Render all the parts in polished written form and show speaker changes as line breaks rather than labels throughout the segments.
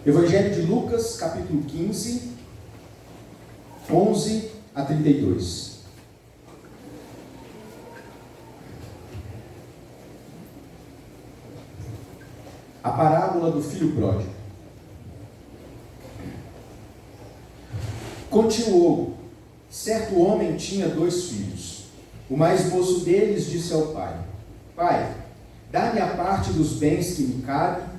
Evangelho de Lucas, capítulo 15, 11 a 32. A parábola do filho pródigo. Continuou: certo homem tinha 2 filhos. O mais moço deles disse ao pai: Pai, dá-me a parte dos bens que me cabe.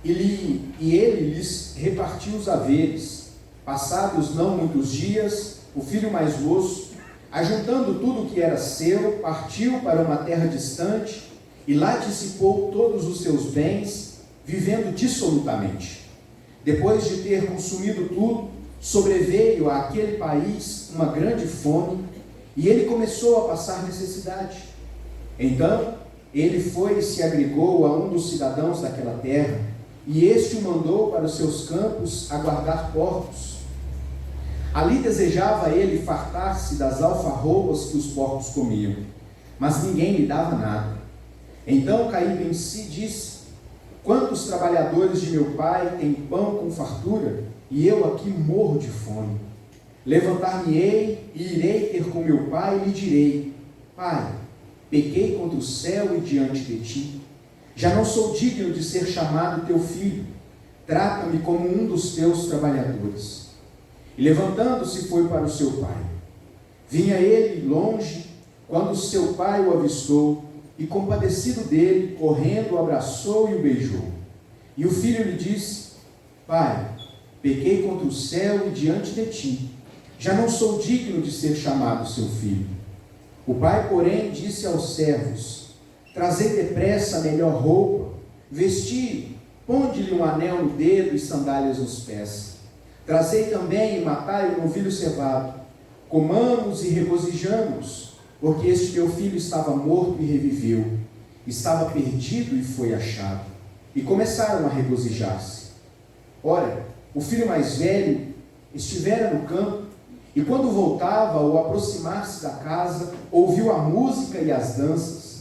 E ele lhes repartiu os haveres. Passados não muitos dias, o filho mais moço, ajuntando tudo o que era seu, partiu para uma terra distante e lá dissipou todos os seus bens, vivendo dissolutamente. Depois de ter consumido tudo, sobreveio àquele país uma grande fome e ele começou a passar necessidade. Então ele foi e se agregou a um dos cidadãos daquela terra, e este o mandou para os seus campos a guardar porcos. Ali desejava ele fartar-se das alfarrobas que os porcos comiam, mas ninguém lhe dava nada. Então, caído em si, disse: Quantos trabalhadores de meu pai têm pão com fartura, e eu aqui morro de fome? Levantar-me-ei e irei ter com meu pai e lhe direi: Pai, pequei contra o céu e diante de ti. Já não sou digno de ser chamado teu filho. Trata-me como um dos teus trabalhadores. E levantando-se foi para o seu pai. Vinha ele longe, quando seu pai o avistou, e compadecido dele, correndo, o abraçou e o beijou. E o filho lhe disse: Pai, pequei contra o céu e diante de ti. Já não sou digno de ser chamado seu filho. O pai, porém, disse aos servos: Trazei depressa a melhor roupa, vesti, ponde-lhe um anel no dedo e sandálias nos pés. Trazei também e matai um novilho cevado. Comamos e regozijamos, porque este teu filho estava morto e reviveu, estava perdido e foi achado. E começaram a regozijar-se. Ora, o filho mais velho estivera no campo, e quando voltava, ao aproximar-se da casa, ouviu a música e as danças.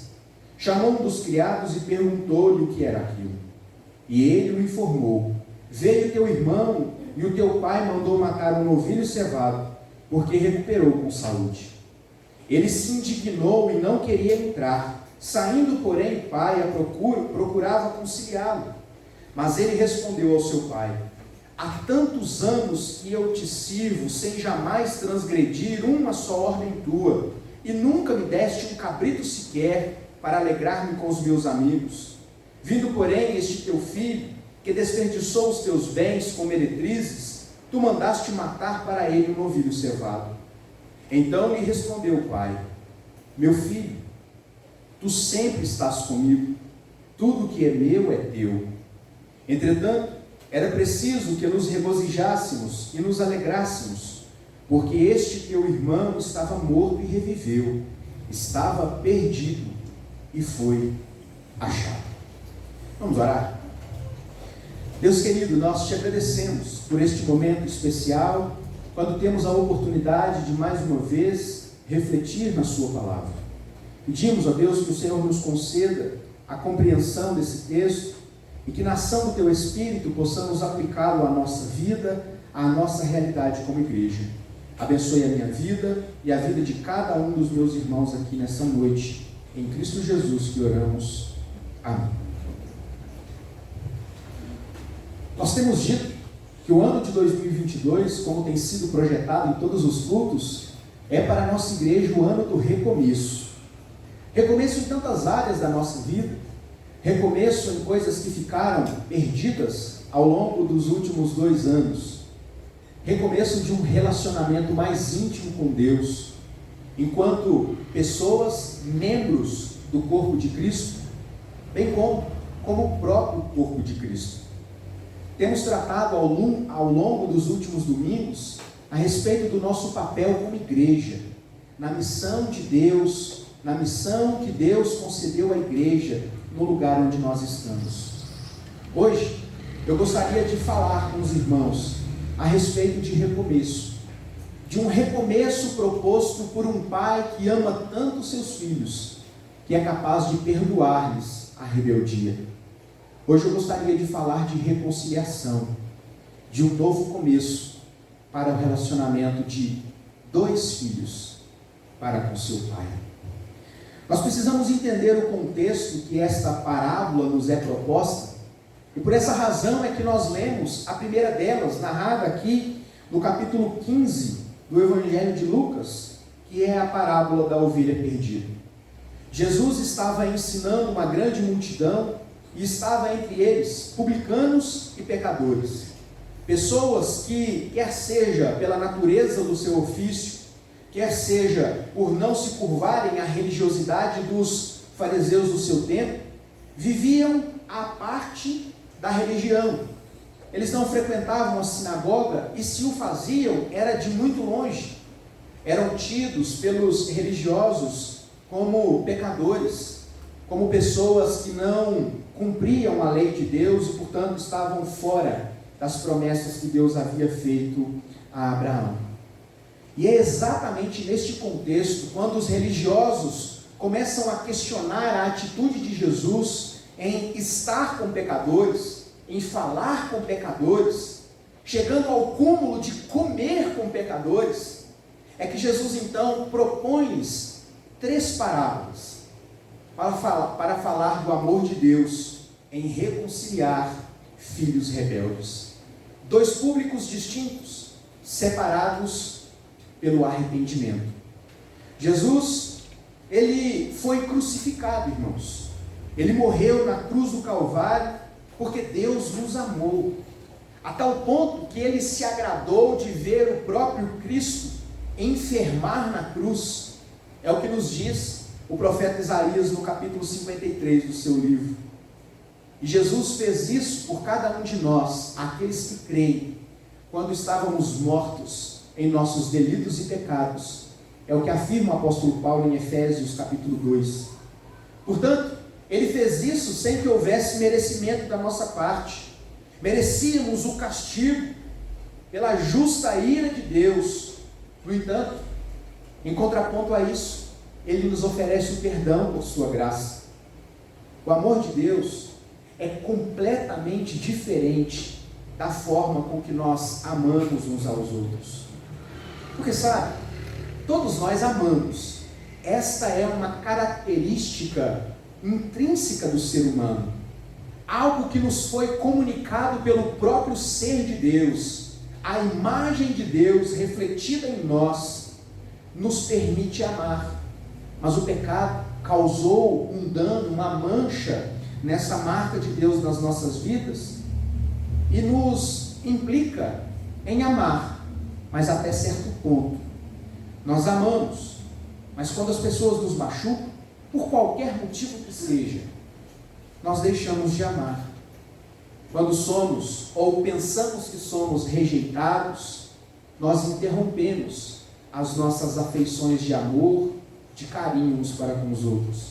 Chamou um dos criados e perguntou-lhe o que era aquilo. E ele o informou: Veio teu irmão, e o teu pai mandou matar um novilho cevado, porque recuperou com saúde. Ele se indignou e não queria entrar. Saindo, porém, o pai procurava conciliá-lo. Mas ele respondeu ao seu pai: Há tantos anos que eu te sirvo, sem jamais transgredir uma só ordem tua, e nunca me deste um cabrito sequer, para alegrar-me com os meus amigos. Vindo, porém, este teu filho, que desperdiçou os teus bens com meretrizes, tu mandaste matar para ele um novilho cevado. Então lhe respondeu o pai: Meu filho, tu sempre estás comigo, tudo que é meu é teu. Entretanto, era preciso que nos regozijássemos e nos alegrássemos, porque este teu irmão estava morto e reviveu, estava perdido e foi achado. Vamos orar? Deus querido, nós te agradecemos por este momento especial, quando temos a oportunidade de mais uma vez refletir na sua palavra. Pedimos a Deus que o Senhor nos conceda a compreensão desse texto e que na ação do teu Espírito possamos aplicá-lo à nossa vida, à nossa realidade como igreja. Abençoe a minha vida e a vida de cada um dos meus irmãos aqui nessa noite. Em Cristo Jesus que oramos. Amém. Nós temos dito que o ano de 2022, como tem sido projetado em todos os cultos, é para a nossa igreja o ano do recomeço. Recomeço em tantas áreas da nossa vida, recomeço em coisas que ficaram perdidas ao longo dos últimos 2 anos, recomeço de um relacionamento mais íntimo com Deus, enquanto pessoas, membros do corpo de Cristo, bem como o próprio corpo de Cristo. Temos tratado ao longo dos últimos domingos a respeito do nosso papel como igreja, na missão de Deus, na missão que Deus concedeu à igreja no lugar onde nós estamos. Hoje, eu gostaria de falar com os irmãos a respeito de recomeço, de um recomeço proposto por um pai que ama tanto seus filhos, que é capaz de perdoar-lhes a rebeldia. Hoje eu gostaria de falar de reconciliação, de um novo começo para o relacionamento de dois filhos para com seu pai. Nós precisamos entender o contexto que esta parábola nos é proposta, e por essa razão é que nós lemos a primeira delas, narrada aqui no capítulo 15 do Evangelho de Lucas, que é a parábola da ovelha perdida. Jesus estava ensinando uma grande multidão e estava entre eles publicanos e pecadores, pessoas que, quer seja pela natureza do seu ofício, quer seja por não se curvarem à religiosidade dos fariseus do seu tempo, viviam à parte da religião. Eles não frequentavam a sinagoga e, se o faziam, era de muito longe. Eram tidos pelos religiosos como pecadores, como pessoas que não cumpriam a lei de Deus e, portanto, estavam fora das promessas que Deus havia feito a Abraão. E é exatamente neste contexto, quando os religiosos começam a questionar a atitude de Jesus em estar com pecadores, em falar com pecadores, chegando ao cúmulo de comer com pecadores, é que Jesus então propõe-lhes 3 parábolas para falar do amor de Deus em reconciliar filhos rebeldes. 2 públicos distintos, separados pelo arrependimento. Jesus, ele foi crucificado, irmãos. Ele morreu na cruz do Calvário porque Deus nos amou, a tal ponto que ele se agradou de ver o próprio Cristo enfermar na cruz. É o que nos diz o profeta Isaías no capítulo 53 do seu livro. E Jesus fez isso por cada um de nós, aqueles que creem, quando estávamos mortos em nossos delitos e pecados. É o que afirma o apóstolo Paulo em Efésios capítulo 2. Portanto, ele fez isso sem que houvesse merecimento da nossa parte. Merecíamos o castigo pela justa ira de Deus. No entanto, em contraponto a isso, ele nos oferece o perdão por sua graça. O amor de Deus é completamente diferente da forma com que nós amamos uns aos outros. Porque sabe, todos nós amamos. Esta é uma característica intrínseca do ser humano. Algo que nos foi comunicado pelo próprio ser de Deus. A imagem de Deus refletida em nós nos permite amar. Mas o pecado causou um dano, uma mancha nessa marca de Deus nas nossas vidas e nos implica em amar, mas até certo ponto. Nós amamos, mas quando as pessoas nos machucam, por qualquer motivo que seja, nós deixamos de amar. Quando somos ou pensamos que somos rejeitados, nós interrompemos as nossas afeições de amor, de carinho uns para com os outros.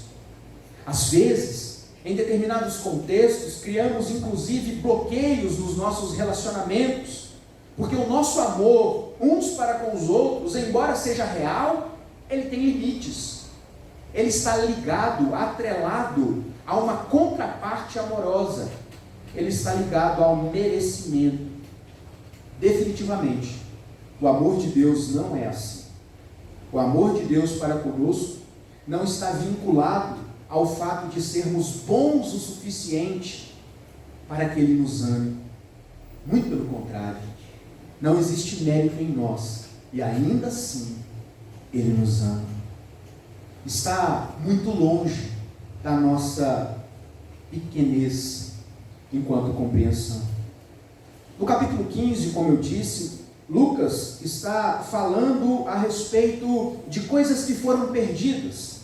Às vezes, em determinados contextos, criamos inclusive bloqueios nos nossos relacionamentos, porque o nosso amor uns para com os outros, embora seja real, ele tem limites. Ele está ligado, atrelado a uma contraparte amorosa. Ele está ligado ao merecimento. Definitivamente, o amor de Deus não é assim. O amor de Deus para conosco não está vinculado ao fato de sermos bons o suficiente para que Ele nos ame. Muito pelo contrário, não existe mérito em nós, e ainda assim Ele nos ama. Está muito longe da nossa pequenez enquanto compreensão. No capítulo 15, como eu disse, Lucas está falando a respeito de coisas que foram perdidas.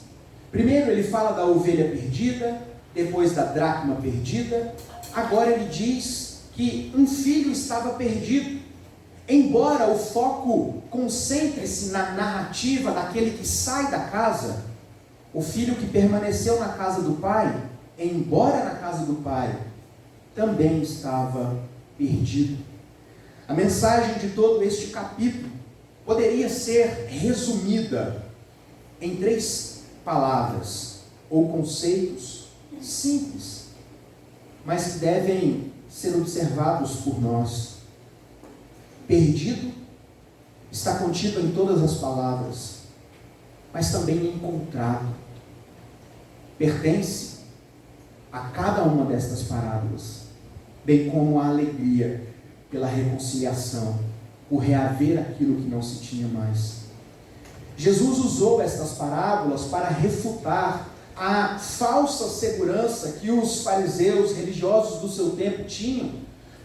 Primeiro ele fala da ovelha perdida, depois da dracma perdida. Agora ele diz que um filho estava perdido. Embora o foco concentre-se na narrativa daquele que sai da casa, o filho que permaneceu na casa do pai, embora na casa do pai, também estava perdido. A mensagem de todo este capítulo poderia ser resumida em 3 palavras ou conceitos simples, mas que devem ser observados por nós. Perdido está contido em todas as palavras, mas também encontrado. Pertence a cada uma destas parábolas, bem como a alegria pela reconciliação, por reaver aquilo que não se tinha mais. Jesus usou estas parábolas para refutar a falsa segurança que os fariseus religiosos do seu tempo tinham,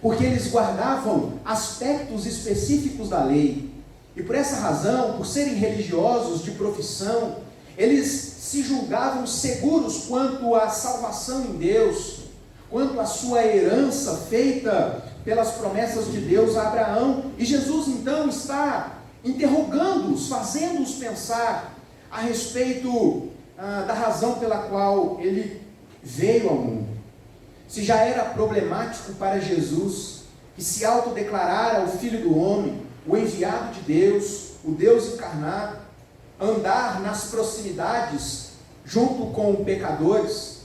porque eles guardavam aspectos específicos da lei, e por essa razão, por serem religiosos de profissão, eles se julgavam seguros quanto à salvação em Deus, quanto à sua herança feita pelas promessas de Deus a Abraão. E Jesus então está interrogando-os, fazendo-os pensar a respeito da razão pela qual ele veio ao mundo. Se já era problemático para Jesus, que se autodeclarara o Filho do Homem, o enviado de Deus, o Deus encarnado, andar nas proximidades junto com pecadores,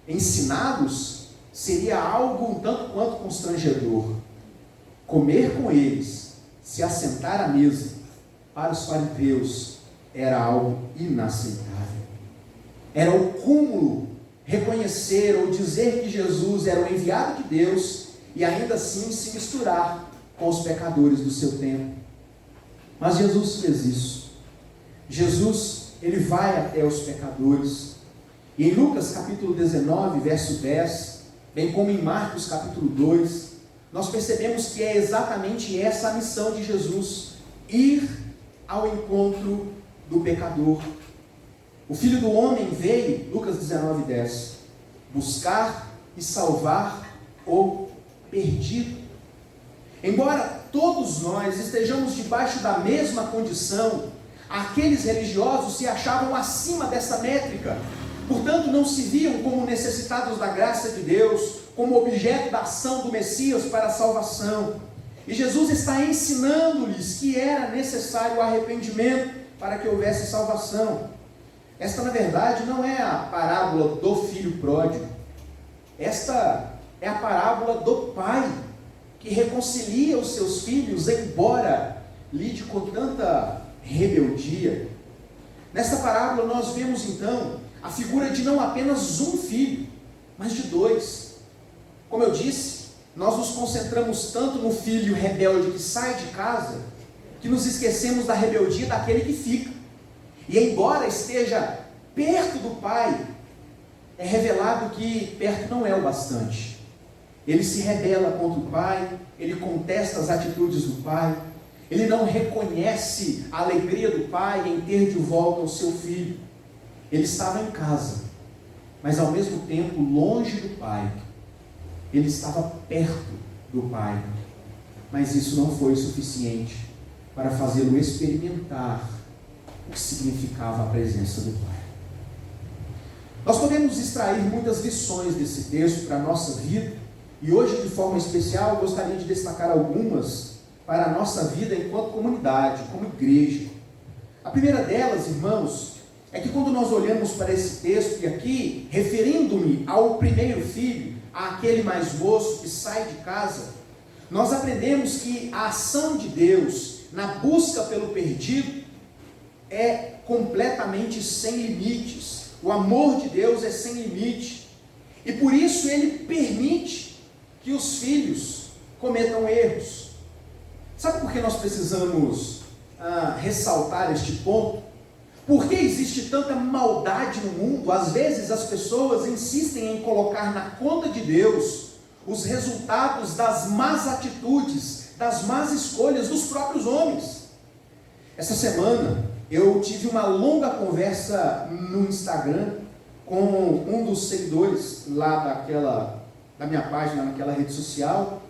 ensiná-los, seria algo um tanto quanto constrangedor. Comer com eles, se assentar à mesa, para os fariseus, era algo inaceitável. Era o cúmulo reconhecer ou dizer que Jesus era o enviado de Deus e ainda assim se misturar com os pecadores do seu tempo. Mas Jesus fez isso. Jesus, ele vai até os pecadores. E em Lucas capítulo 19, verso 10, bem como em Marcos capítulo 2, nós percebemos que é exatamente essa a missão de Jesus: ir ao encontro do pecador. O Filho do Homem veio, Lucas 19, 10, buscar e salvar o perdido. Embora todos nós estejamos debaixo da mesma condição, aqueles religiosos se achavam acima dessa métrica, portanto não se viam como necessitados da graça de Deus, como objeto da ação do Messias para a salvação. E Jesus está ensinando-lhes que era necessário arrependimento para que houvesse salvação. Esta, na verdade, não é a parábola do filho pródigo. Esta é a parábola do pai que reconcilia os seus filhos, embora lide com tanta rebeldia. Nesta parábola nós vemos então a figura de não apenas um filho, mas de dois. Como eu disse, nós nos concentramos tanto no filho rebelde que sai de casa, que nos esquecemos da rebeldia daquele que fica. E embora esteja perto do pai, é revelado que perto não é o bastante. Ele se rebela contra o pai, ele contesta as atitudes do pai, ele não reconhece a alegria do pai em ter de volta o seu filho. Ele estava em casa, mas ao mesmo tempo longe do pai. Ele estava perto do pai, mas isso não foi suficiente para fazê-lo experimentar o que significava a presença do pai. Nós podemos extrair muitas lições desse texto para a nossa vida, e hoje, de forma especial, eu gostaria de destacar algumas para a nossa vida enquanto comunidade, como igreja. A primeira delas, irmãos, é que quando nós olhamos para esse texto, e aqui, referindo-me ao primeiro filho, àquele mais moço que sai de casa, nós aprendemos que a ação de Deus na busca pelo perdido é completamente sem limites. O amor de Deus é sem limite, e por isso Ele permite que os filhos cometam erros. Sabe por que nós precisamos ressaltar este ponto? Por que existe tanta maldade no mundo? Às vezes as pessoas insistem em colocar na conta de Deus os resultados das más atitudes, das más escolhas dos próprios homens. Essa semana eu tive uma longa conversa no Instagram com um dos seguidores lá da minha página, naquela rede social,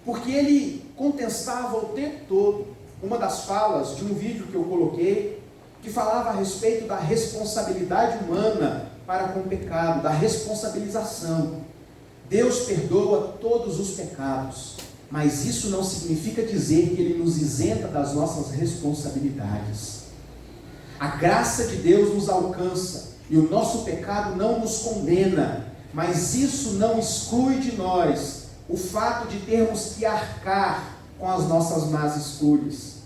porque ele contestava o tempo todo uma das falas de um vídeo que eu coloquei, que falava a respeito da responsabilidade humana para com o pecado, da responsabilização. Deus perdoa todos os pecados, mas isso não significa dizer que Ele nos isenta das nossas responsabilidades. A graça de Deus nos alcança e o nosso pecado não nos condena, mas isso não exclui de nós o fato de termos que arcar com as nossas más escolhas.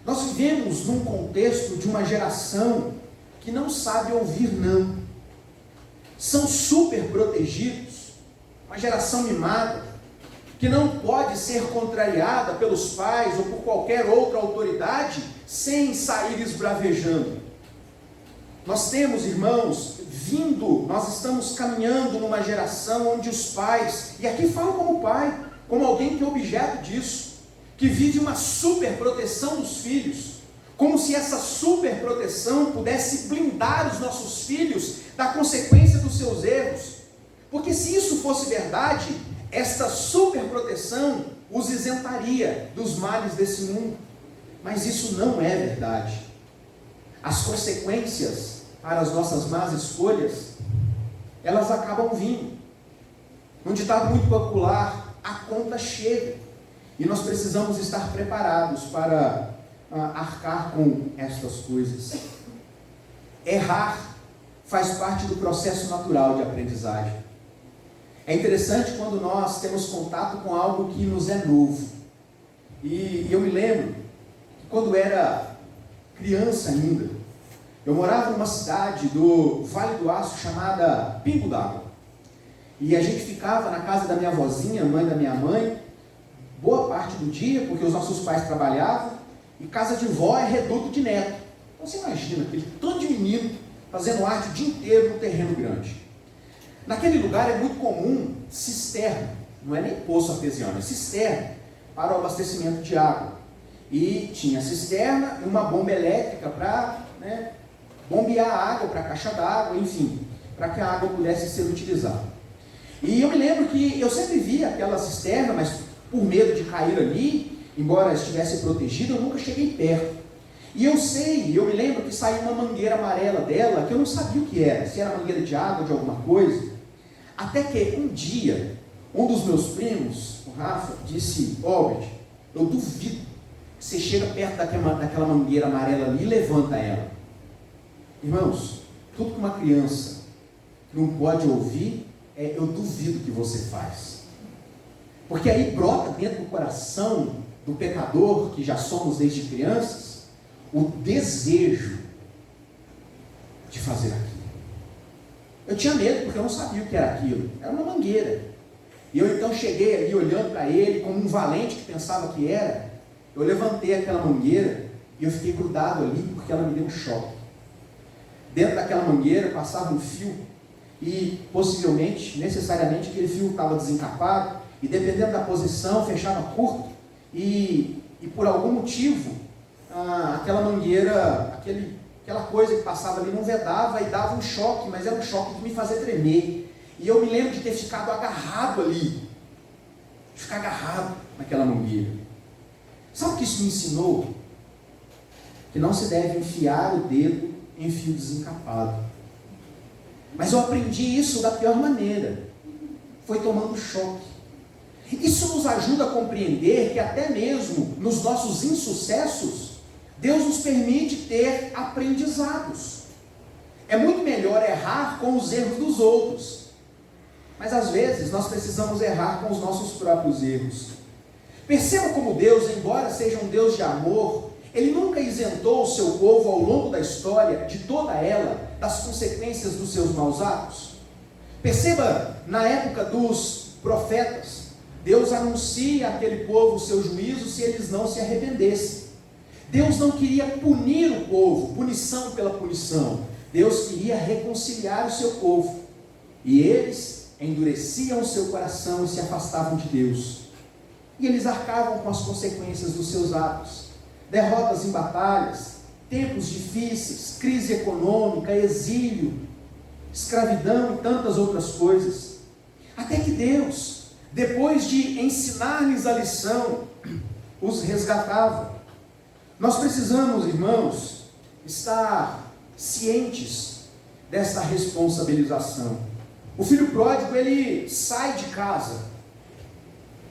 Nós vivemos num contexto de uma geração que não sabe ouvir não. São super protegidos, uma geração mimada, que não pode ser contrariada pelos pais ou por qualquer outra autoridade sem sair esbravejando. Nós temos, irmãos, nós estamos caminhando numa geração onde os pais, e aqui falo como pai, como alguém que é objeto disso, que vive uma super proteção dos filhos, como se essa super proteção pudesse blindar os nossos filhos da consequência dos seus erros, porque se isso fosse verdade, esta super proteção os isentaria dos males desse mundo, mas isso não é verdade. As consequências para as nossas más escolhas, elas acabam vindo. Num ditado muito popular, a conta chega, e nós precisamos estar preparados para arcar com estas coisas. Errar faz parte do processo natural de aprendizagem. É interessante quando nós temos contato com algo que nos é novo. E eu me lembro que quando era criança ainda, eu morava numa cidade do Vale do Aço chamada Pingo d'Água. E a gente ficava na casa da minha avózinha, mãe da minha mãe, boa parte do dia, porque os nossos pais trabalhavam, e casa de vó é reduto de neto. Então você imagina, aquele tanto de menino fazendo arte o dia inteiro num terreno grande. Naquele lugar é muito comum cisterna, não é nem poço artesiano, é cisterna para o abastecimento de água. E tinha cisterna e uma bomba elétrica para bombear a água para a caixa d'água, enfim, para que a água pudesse ser utilizada. E eu me lembro que eu sempre via aquela cisterna, mas por medo de cair ali, embora estivesse protegido, eu nunca cheguei perto. E eu me lembro que saiu uma mangueira amarela dela, que eu não sabia o que era, se era mangueira de água, de alguma coisa. Até que um dia, um dos meus primos, o Rafa, disse: Albert, eu duvido que você chega perto daquela mangueira amarela ali e levanta ela. Irmãos, tudo que uma criança não pode ouvir, eu duvido que você faz. Porque aí brota dentro do coração do pecador, que já somos desde crianças, o desejo de fazer aquilo. Eu tinha medo, porque eu não sabia o que era aquilo. Era uma mangueira. E eu então cheguei ali olhando para ele, como um valente que pensava que era. Eu levantei aquela mangueira e eu fiquei grudado ali, porque ela me deu um choque. Dentro daquela mangueira passava um fio, e possivelmente, necessariamente, aquele fio estava desencapado, e dependendo da posição, fechava curto, e por algum motivo, aquela mangueira, aquela coisa que passava ali não vedava e dava um choque, mas era um choque de me fazer tremer. E eu me lembro de ter ficado agarrado ali, de ficar agarrado naquela mangueira. Sabe o que isso me ensinou? Que não se deve enfiar o dedo em fio desencapado. Mas eu aprendi isso da pior maneira. Foi tomando choque. Isso nos ajuda a compreender que até mesmo nos nossos insucessos, Deus nos permite ter aprendizados. É muito melhor errar com os erros dos outros. Mas às vezes nós precisamos errar com os nossos próprios erros. Perceba como Deus, embora seja um Deus de amor, Ele nunca isentou o seu povo ao longo da história, de toda ela, das consequências dos seus maus atos. Perceba, na época dos profetas, Deus anuncia àquele povo o seu juízo se eles não se arrependessem. Deus não queria punir o povo, punição pela punição. Deus queria reconciliar o seu povo. E eles endureciam o seu coração e se afastavam de Deus. E eles arcavam com as consequências dos seus atos. Derrotas em batalhas, tempos difíceis, crise econômica, exílio, escravidão e tantas outras coisas. Até que Deus, depois de ensinar-lhes a lição, os resgatava. Nós precisamos, irmãos, estar cientes desta responsabilização. O filho pródigo, ele sai de casa,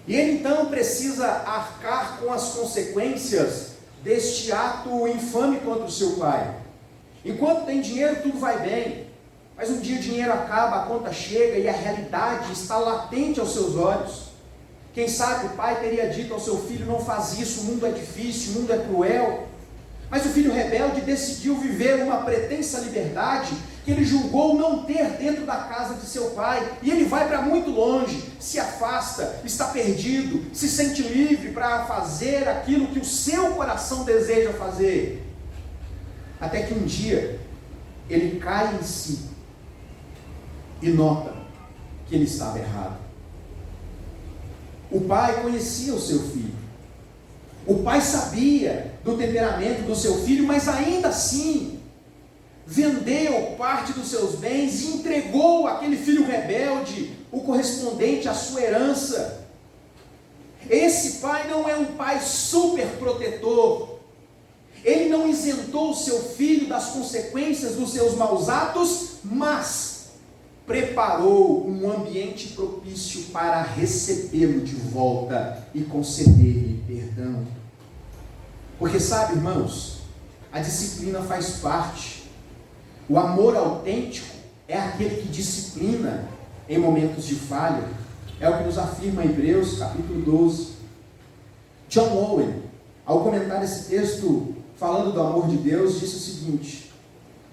e ele então precisa arcar com as consequências deste ato infame contra o seu pai. Enquanto tem dinheiro, tudo vai bem, mas um dia o dinheiro acaba, a conta chega e a realidade está latente aos seus olhos. Quem sabe o pai teria dito ao seu filho: não faz isso, o mundo é difícil, o mundo é cruel. Mas o filho rebelde decidiu viver uma pretensa liberdade que ele julgou não ter dentro da casa de seu pai. E ele vai para muito longe, se afasta, está perdido, se sente livre para fazer aquilo que o seu coração deseja fazer. Até que um dia ele cai em si e nota que ele estava errado. O pai conhecia o seu filho. O pai sabia do temperamento do seu filho, mas ainda assim vendeu parte dos seus bens e entregou àquele filho rebelde o correspondente à sua herança. Esse pai não é um pai super protetor. Ele não isentou o seu filho das consequências dos seus maus atos, mas preparou um ambiente propício para recebê-lo de volta e conceder-lhe perdão. Porque sabe, irmãos, a disciplina faz parte. O amor autêntico é aquele que disciplina em momentos de falha. É o que nos afirma Hebreus capítulo 12. John Owen, ao comentar esse texto falando do amor de Deus, disse o seguinte: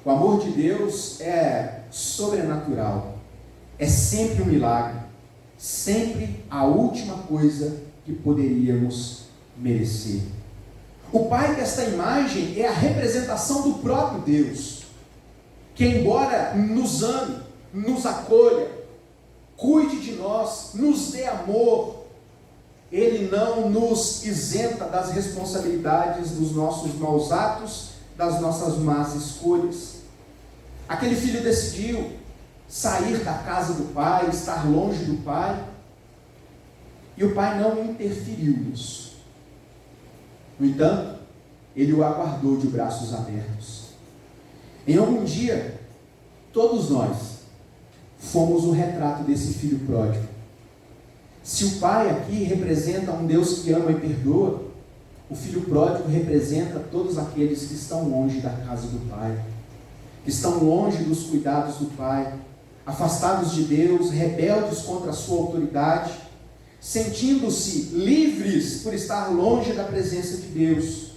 o amor de Deus é sobrenatural, é sempre um milagre, sempre a última coisa que poderíamos merecer. O pai desta imagem é a representação do próprio Deus, que embora nos ame, nos acolha, cuide de nós, nos dê amor, ele não nos isenta das responsabilidades dos nossos maus atos, das nossas más escolhas. Aquele filho decidiu sair da casa do pai, estar longe do pai, e o pai não interferiu nisso. No entanto, ele o aguardou de braços abertos. Em algum dia, todos nós fomos o retrato desse filho pródigo. Se o pai aqui representa um Deus que ama e perdoa, o filho pródigo representa todos aqueles que estão longe da casa do pai, que estão longe dos cuidados do pai, afastados de Deus, rebeldes contra a sua autoridade, sentindo-se livres por estar longe da presença de Deus.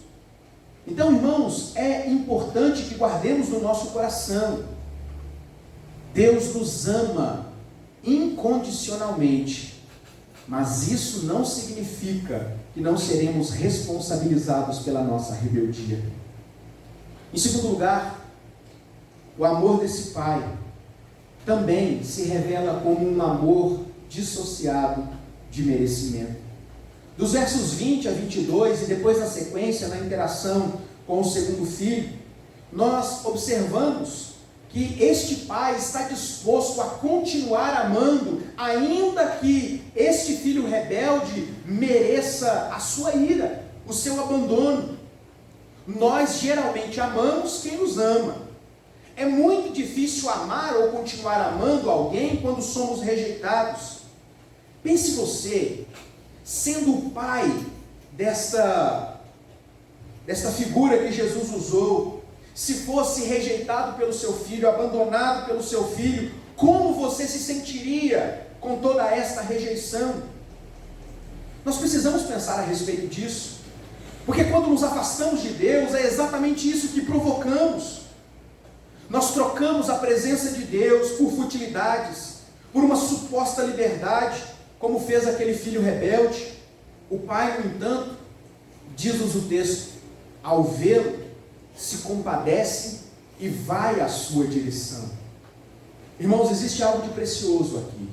Então, irmãos, é importante que guardemos no nosso coração: Deus nos ama incondicionalmente, mas isso não significa que não seremos responsabilizados pela nossa rebeldia. Em segundo lugar, o amor desse pai também se revela como um amor dissociado de merecimento. Dos versos 20 a 22, e depois na sequência, na interação com o segundo filho, nós observamos que este pai está disposto a continuar amando, ainda que este filho rebelde mereça a sua ira, o seu abandono. Nós geralmente amamos quem nos ama. É muito difícil amar ou continuar amando alguém quando somos rejeitados. Pense você, sendo o pai desta figura que Jesus usou, se fosse rejeitado pelo seu filho, abandonado pelo seu filho, como você se sentiria com toda esta rejeição? Nós precisamos pensar a respeito disso, porque quando nos afastamos de Deus, é exatamente isso que provocamos. Nós trocamos a presença de Deus por futilidades, por uma suposta liberdade, como fez aquele filho rebelde. O pai, no entanto, diz-nos o texto, ao vê-lo, se compadece e vai à sua direção. Irmãos, existe algo de precioso aqui.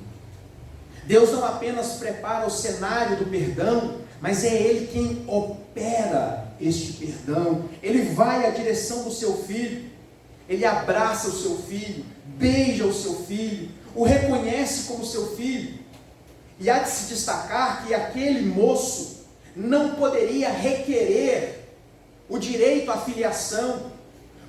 Deus não apenas prepara o cenário do perdão, mas é Ele quem opera este perdão. Ele vai à direção do seu filho, Ele abraça o seu filho, beija o seu filho, o reconhece como seu filho. E há de se destacar que aquele moço não poderia requerer o direito à filiação,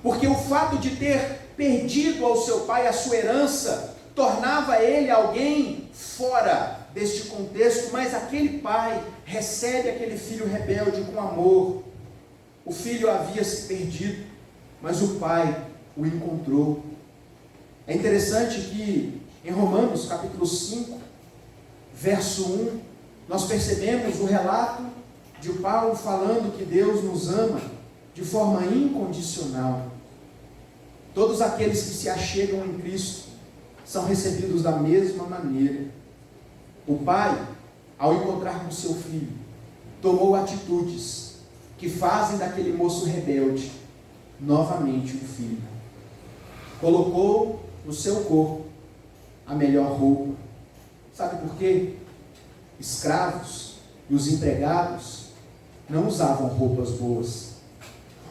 porque o fato de ter perdido ao seu pai a sua herança, tornava ele alguém fora deste contexto, mas aquele pai recebe aquele filho rebelde com amor. O filho havia se perdido, mas o pai o encontrou. É interessante que em Romanos capítulo 5, verso 1, nós percebemos o relato de Paulo falando que Deus nos ama de forma incondicional. Todos aqueles que se achegam em Cristo são recebidos da mesma maneira. O pai, ao encontrar com seu filho, tomou atitudes que fazem daquele moço rebelde novamente um filho. Colocou no seu corpo a melhor roupa. Sabe por quê? Escravos e os empregados não usavam roupas boas.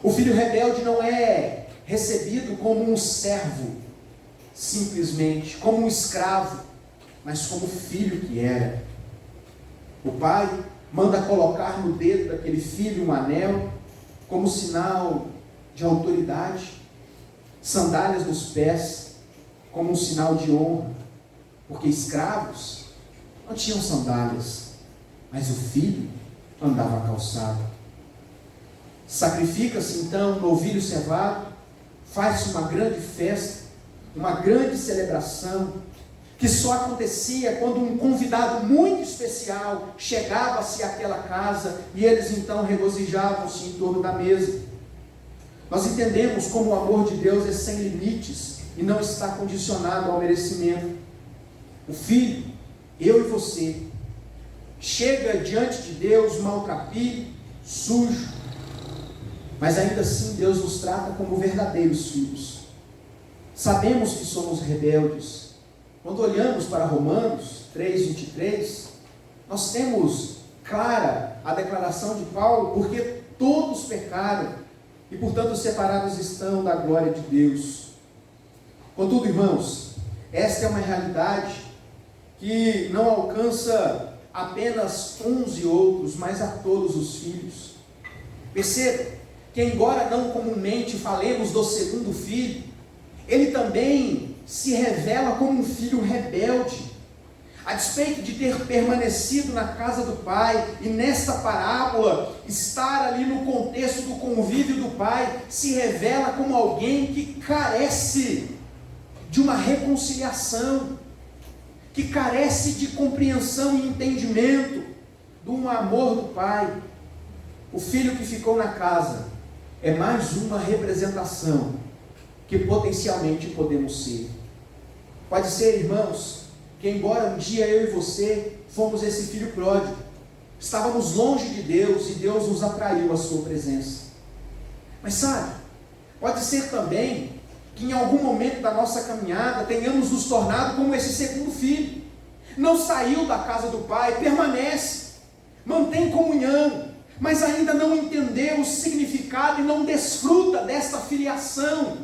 O filho rebelde não é recebido como um servo, simplesmente, como um escravo, mas como filho que era. O pai manda colocar no dedo daquele filho um anel, como sinal de autoridade, sandálias nos pés, como um sinal de honra, porque escravos não tinham sandálias, mas o filho andava calçado. Sacrifica-se então um novilho cevado, faz-se uma grande festa, uma grande celebração, que só acontecia quando um convidado muito especial chegava-se àquela casa, e eles então regozijavam-se em torno da mesa. Nós entendemos como o amor de Deus é sem limites e não está condicionado ao merecimento. O filho, eu e você, chega diante de Deus maltrapilho, sujo, mas ainda assim Deus nos trata como verdadeiros filhos. Sabemos que somos rebeldes. Quando olhamos para Romanos 3:23, nós temos clara a declaração de Paulo, porque todos pecaram e portanto separados estão da glória de Deus. Contudo, irmãos, esta é uma realidade que não alcança apenas uns e outros, mas a todos os filhos. Perceba que, embora não comumente falemos do segundo filho, ele também se revela como um filho rebelde. A despeito de ter permanecido na casa do pai, e nesta parábola, estar ali no contexto do convívio do pai, se revela como alguém que carece de uma reconciliação, que carece de compreensão e entendimento do amor do pai. O filho que ficou na casa é mais uma representação que potencialmente podemos ser. Pode ser, irmãos, que embora um dia eu e você fomos esse filho pródigo, estávamos longe de Deus e Deus nos atraiu à sua presença. Mas sabe, pode ser também que em algum momento da nossa caminhada tenhamos nos tornado como esse segundo filho. Não saiu da casa do pai, permanece, mantém comunhão, mas ainda não entendeu o significado e não desfruta desta filiação,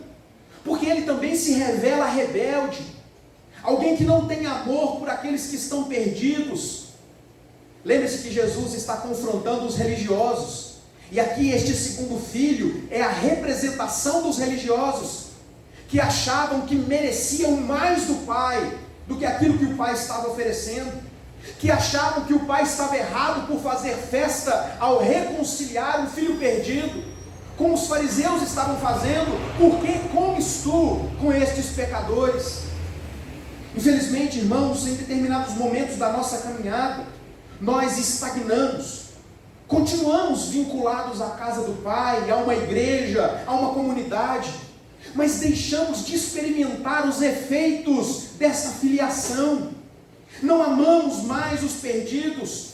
porque ele também se revela rebelde, alguém que não tem amor por aqueles que estão perdidos. Lembre-se que Jesus está confrontando os religiosos, e aqui este segundo filho é a representação dos religiosos, que achavam que mereciam mais do pai, do que aquilo que o pai estava oferecendo, que achavam que o pai estava errado por fazer festa ao reconciliar um filho perdido, como os fariseus estavam fazendo. Por que comes tu com estes pecadores? Infelizmente, irmãos, em determinados momentos da nossa caminhada, nós estagnamos, continuamos vinculados à casa do pai, a uma igreja, a uma comunidade, mas deixamos de experimentar os efeitos dessa filiação. Não amamos mais os perdidos,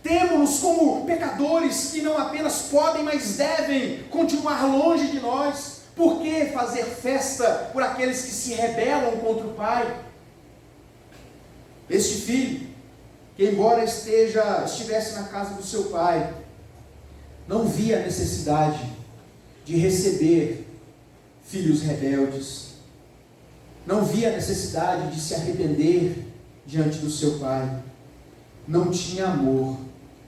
temos-nos como pecadores que não apenas podem, mas devem continuar longe de nós. Por que fazer festa por aqueles que se rebelam contra o pai? Este filho, que embora estivesse na casa do seu pai, não via a necessidade de receber filhos rebeldes, não via a necessidade de se arrepender diante do seu pai, não tinha amor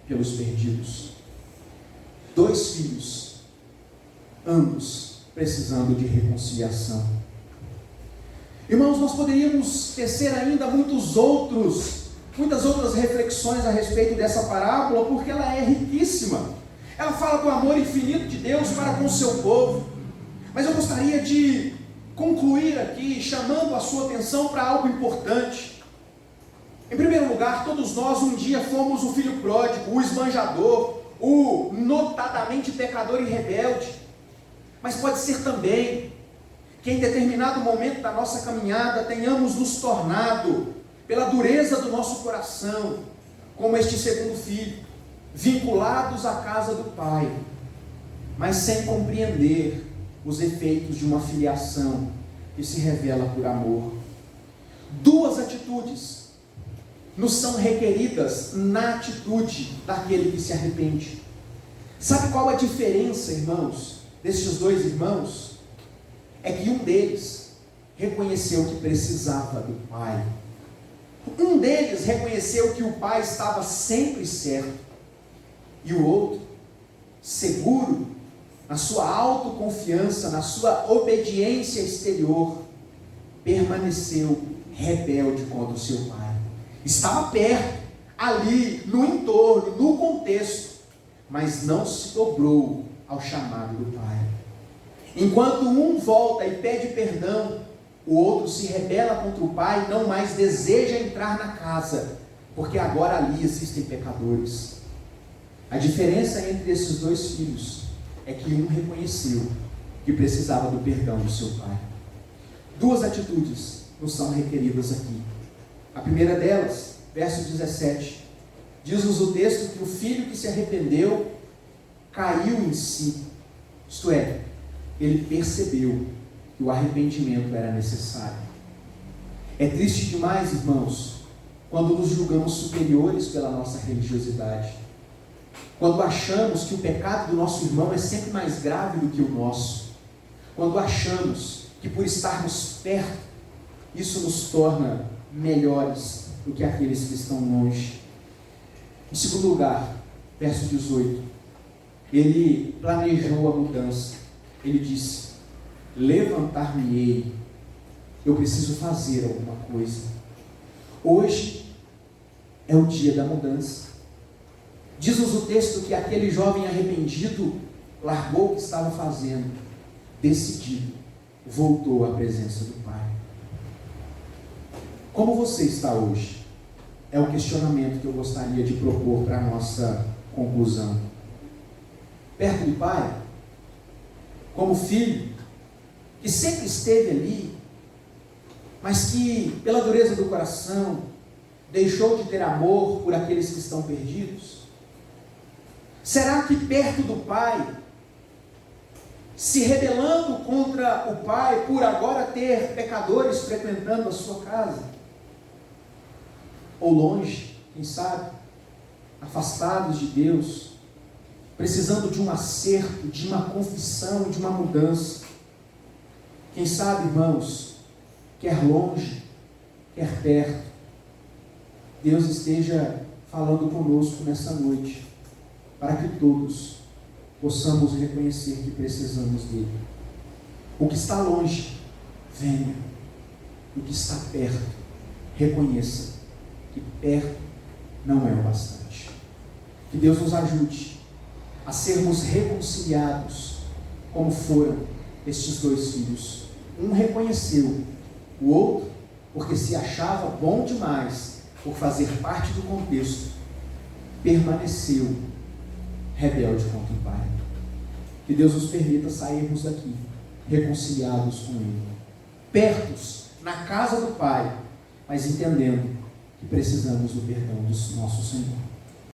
pelos perdidos. 2 filhos, ambos precisando de reconciliação. Irmãos, nós poderíamos tecer ainda muitas outras reflexões a respeito dessa parábola, porque ela é riquíssima. Ela fala do amor infinito de Deus para com o seu povo. Mas eu gostaria de concluir aqui chamando a sua atenção para algo importante. Em primeiro lugar, todos nós um dia fomos o filho pródigo, o esbanjador, o notadamente pecador e rebelde. Mas pode ser também que em determinado momento da nossa caminhada tenhamos nos tornado, pela dureza do nosso coração, como este segundo filho, vinculados à casa do Pai, mas sem compreender os efeitos de uma filiação que se revela por amor. Duas atitudes nos são requeridas na atitude daquele que se arrepende. Sabe qual a diferença, irmãos, destes dois irmãos? É que um deles reconheceu que precisava do Pai. Um deles reconheceu que o Pai estava sempre certo, e o outro, seguro na sua autoconfiança, na sua obediência exterior, permaneceu rebelde contra o seu pai. Estava perto, ali, no entorno, no contexto, mas não se dobrou ao chamado do Pai. Enquanto um volta e pede perdão, o outro se rebela contra o Pai e não mais deseja entrar na casa, porque agora ali existem pecadores. A diferença entre esses dois filhos é que um reconheceu que precisava do perdão do seu pai. Duas atitudes nos são requeridas aqui. A primeira delas, verso 17, diz-nos o texto que o filho que se arrependeu caiu em si, isto é, ele percebeu que o arrependimento era necessário. É triste demais, irmãos, quando nos julgamos superiores pela nossa religiosidade, quando achamos que o pecado do nosso irmão é sempre mais grave do que o nosso, quando achamos que por estarmos perto, isso nos torna melhores do que aqueles que estão longe. Em segundo lugar, verso 18, ele planejou a mudança. Ele disse: levantar-me-ei, eu preciso fazer alguma coisa. Hoje é o dia da mudança. Diz-nos o texto que aquele jovem arrependido largou o que estava fazendo, decidido, voltou à presença do Pai. Como você está hoje? É o questionamento que eu gostaria de propor para a nossa conclusão. Perto do Pai? Como filho, que sempre esteve ali, mas que, pela dureza do coração, deixou de ter amor por aqueles que estão perdidos? Será que perto do Pai, se rebelando contra o Pai, por agora ter pecadores frequentando a sua casa? Ou longe, quem sabe, afastados de Deus, precisando de um acerto, de uma confissão, de uma mudança? Quem sabe, irmãos, quer longe, quer perto, Deus esteja falando conosco nessa noite, para que todos possamos reconhecer que precisamos dele. O que está longe, venha. O que está perto, reconheça que perto não é o bastante. Que Deus nos ajude a sermos reconciliados, como foram estes dois filhos. Um reconheceu, o outro, porque se achava bom demais por fazer parte do contexto, permaneceu rebelde contra o Pai. Que Deus nos permita sairmos daqui reconciliados com Ele, pertos na casa do Pai, mas entendendo que precisamos do perdão do nosso Senhor.